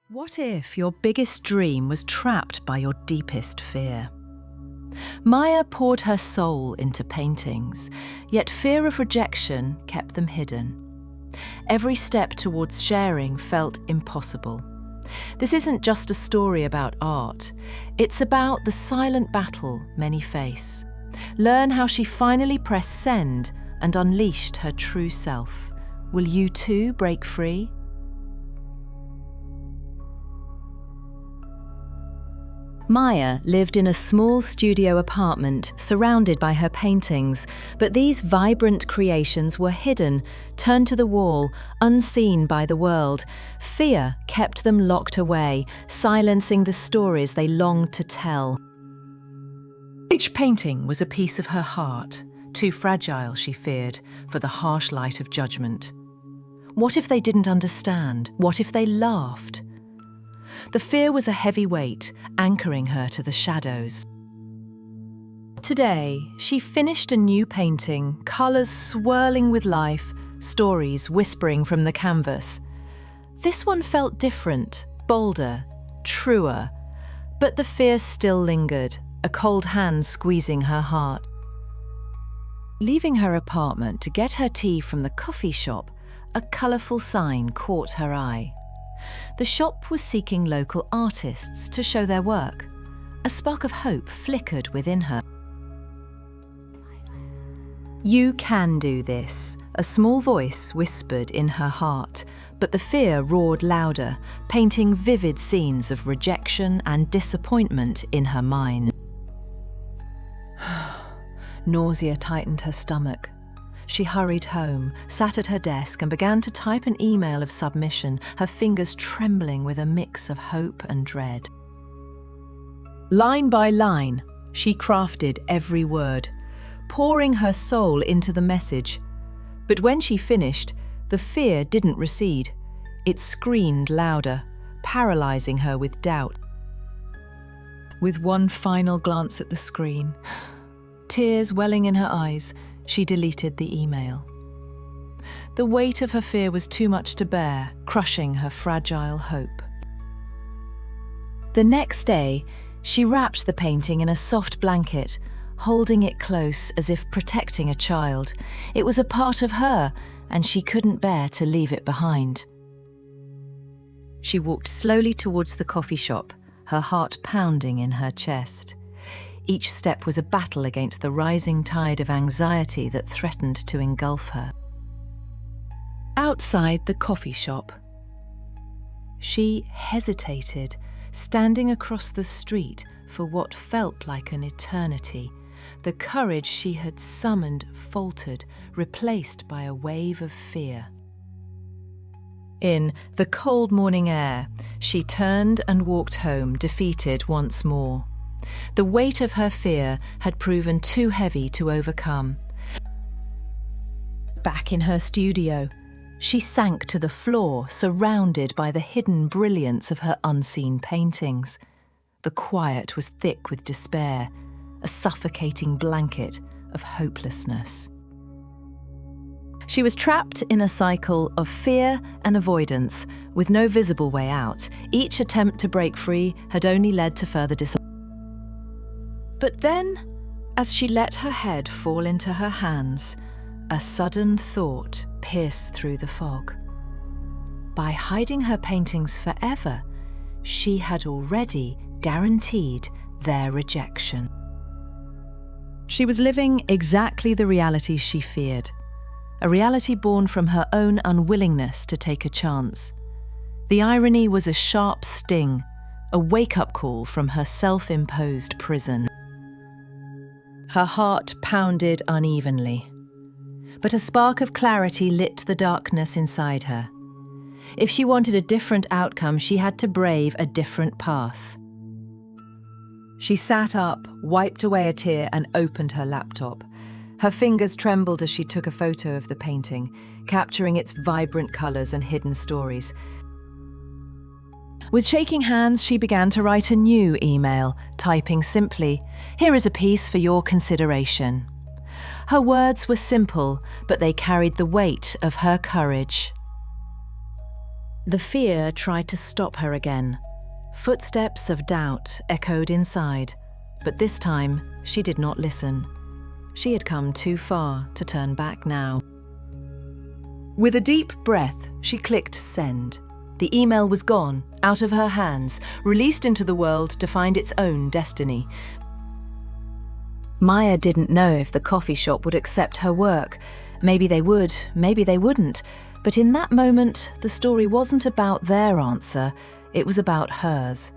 What if your biggest dream was trapped by your deepest fear? Maya poured her soul into paintings, yet fear of rejection kept them hidden. Every step towards sharing felt impossible. This isn't just a story about art, it's about the silent battle many face. Learn how she finally pressed send and unleashed her true self. Will you too break free? Maya lived in a small studio apartment surrounded by her paintings, but these vibrant creations were hidden, turned to the wall, unseen by the world. Fear kept them locked away, silencing the stories they longed to tell. Each painting was a piece of her heart, too fragile, she feared, for the harsh light of judgment. What if they didn't understand? What if they laughed? The fear was a heavy weight, anchoring her to the shadows. Today, she finished a new painting, colours swirling with life, stories whispering from the canvas. This one felt different, bolder, truer, but the fear still lingered, a cold hand squeezing her heart. Leaving her apartment to get her tea from the coffee shop, a colourful sign caught her eye. The shop was seeking local artists to show their work. A spark of hope flickered within her. "You can do this," a small voice whispered in her heart, but the fear roared louder, painting vivid scenes of rejection and disappointment in her mind. Nausea tightened her stomach. She hurried home, sat at her desk and began to type an email of submission, her fingers trembling with a mix of hope and dread. Line by line, she crafted every word, pouring her soul into the message. But when she finished, the fear didn't recede. It screamed louder, paralyzing her with doubt. With one final glance at the screen, tears welling in her eyes, she deleted the email. The weight of her fear was too much to bear, crushing her fragile hope. The next day, she wrapped the painting in a soft blanket, holding it close as if protecting a child. It was a part of her, and she couldn't bear to leave it behind. She walked slowly towards the coffee shop, her heart pounding in her chest. Each step was a battle against the rising tide of anxiety that threatened to engulf her. Outside the coffee shop, she hesitated, standing across the street for what felt like an eternity. The courage she had summoned faltered, replaced by a wave of fear. In the cold morning air, she turned and walked home, defeated once more. The weight of her fear had proven too heavy to overcome. Back in her studio, she sank to the floor, surrounded by the hidden brilliance of her unseen paintings. The quiet was thick with despair, a suffocating blanket of hopelessness. She was trapped in a cycle of fear and avoidance, with no visible way out. Each attempt to break free had only led to further disappointment. But then, as she let her head fall into her hands, a sudden thought pierced through the fog. By hiding her paintings forever, she had already guaranteed their rejection. She was living exactly the reality she feared, a reality born from her own unwillingness to take a chance. The irony was a sharp sting, a wake-up call from her self-imposed prison. Her heart pounded unevenly, but a spark of clarity lit the darkness inside her. If she wanted a different outcome, she had to brave a different path. She sat up, wiped away a tear, and opened her laptop. Her fingers trembled as she took a photo of the painting, capturing its vibrant colours and hidden stories. With shaking hands, she began to write a new email, typing simply, "Here is a piece for your consideration." Her words were simple, but they carried the weight of her courage. The fear tried to stop her again. Footsteps of doubt echoed inside, but this time she did not listen. She had come too far to turn back now. With a deep breath, she clicked send. The email was gone, out of her hands, released into the world to find its own destiny. Maya didn't know if the coffee shop would accept her work. Maybe they would, maybe they wouldn't. But in that moment, the story wasn't about their answer, it was about hers.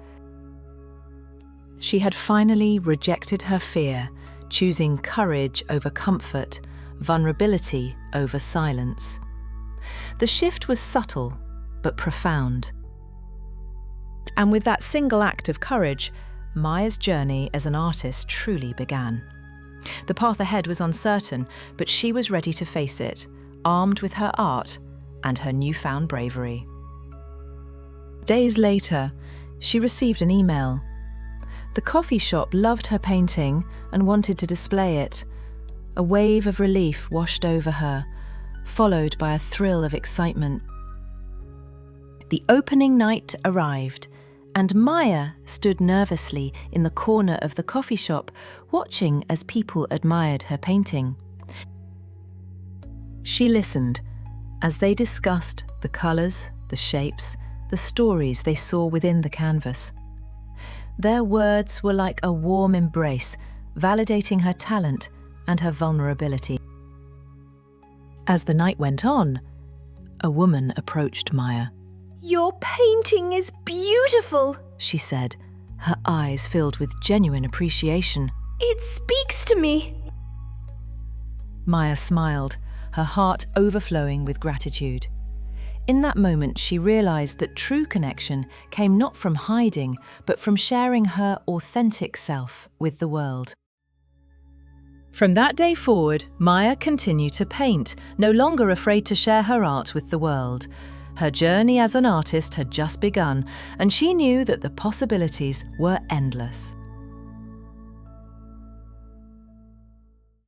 She had finally rejected her fear, choosing courage over comfort, vulnerability over silence. The shift was subtle, but profound. And with that single act of courage, Maya's journey as an artist truly began. The path ahead was uncertain, but she was ready to face it, armed with her art and her newfound bravery. Days later, she received an email. The coffee shop loved her painting and wanted to display it. A wave of relief washed over her, followed by a thrill of excitement. The opening night arrived, and Maya stood nervously in the corner of the coffee shop, watching as people admired her painting. She listened as they discussed the colours, the shapes, the stories they saw within the canvas. Their words were like a warm embrace, validating her talent and her vulnerability. As the night went on, a woman approached Maya. "Your painting is beautiful," she said, her eyes filled with genuine appreciation. "It speaks to me." Maya smiled, her heart overflowing with gratitude. In that moment, she realized that true connection came not from hiding, but from sharing her authentic self with the world. From that day forward, Maya continued to paint, no longer afraid to share her art with the world. Her journey as an artist had just begun, and she knew that the possibilities were endless.